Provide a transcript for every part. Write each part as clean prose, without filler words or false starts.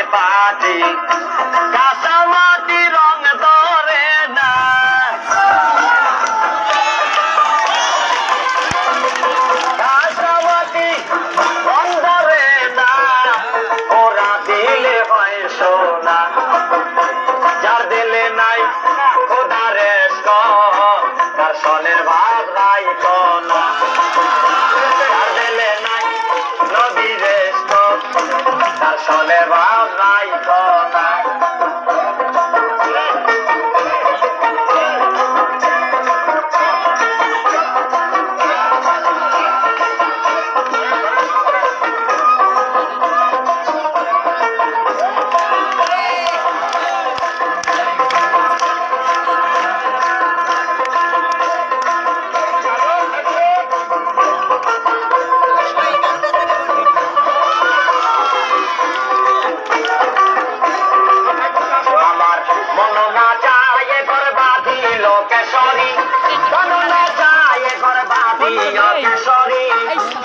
পাটি কাঁচা মাটি রং ধরে না কাঁচা মাটি রং ধরে না ওরা দিলে হয় সোনা যার দিলে নাই খোদারে তার সনের ভাব নাই কোনা যার দিলে নাই নবীরে তার সনের ভাব নাই কোনা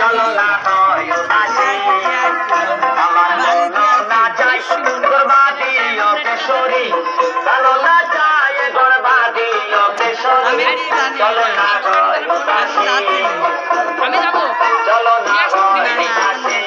চলো না হয় উদাসী আমার মন না চাই বরবাদি ও কেশরী চলো না চাই বরবাদি ও কেশরী চলো না হয় উদাসী আমি যাব চলো না হয় উদাসী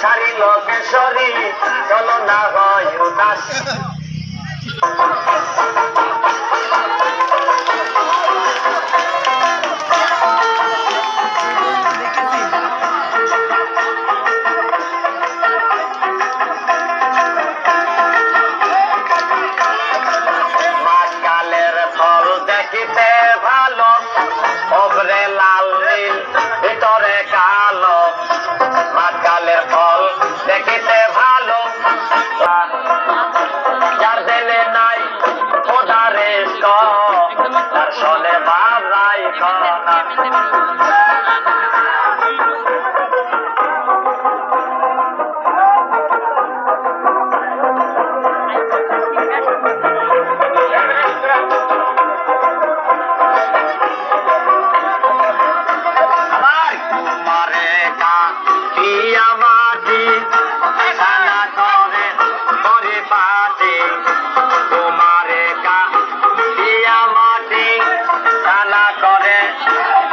সারি লোকেশ্বরী চলো না হয় উদাসী মাসকালের ফল দেখিতে ভালো ওপরে লাল নীল ভিতরে কালো মাসকালের ফল দেখিতে ভালো যার দিলে নাই খোদারে তার সনে ভাব নাই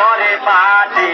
করে পাটি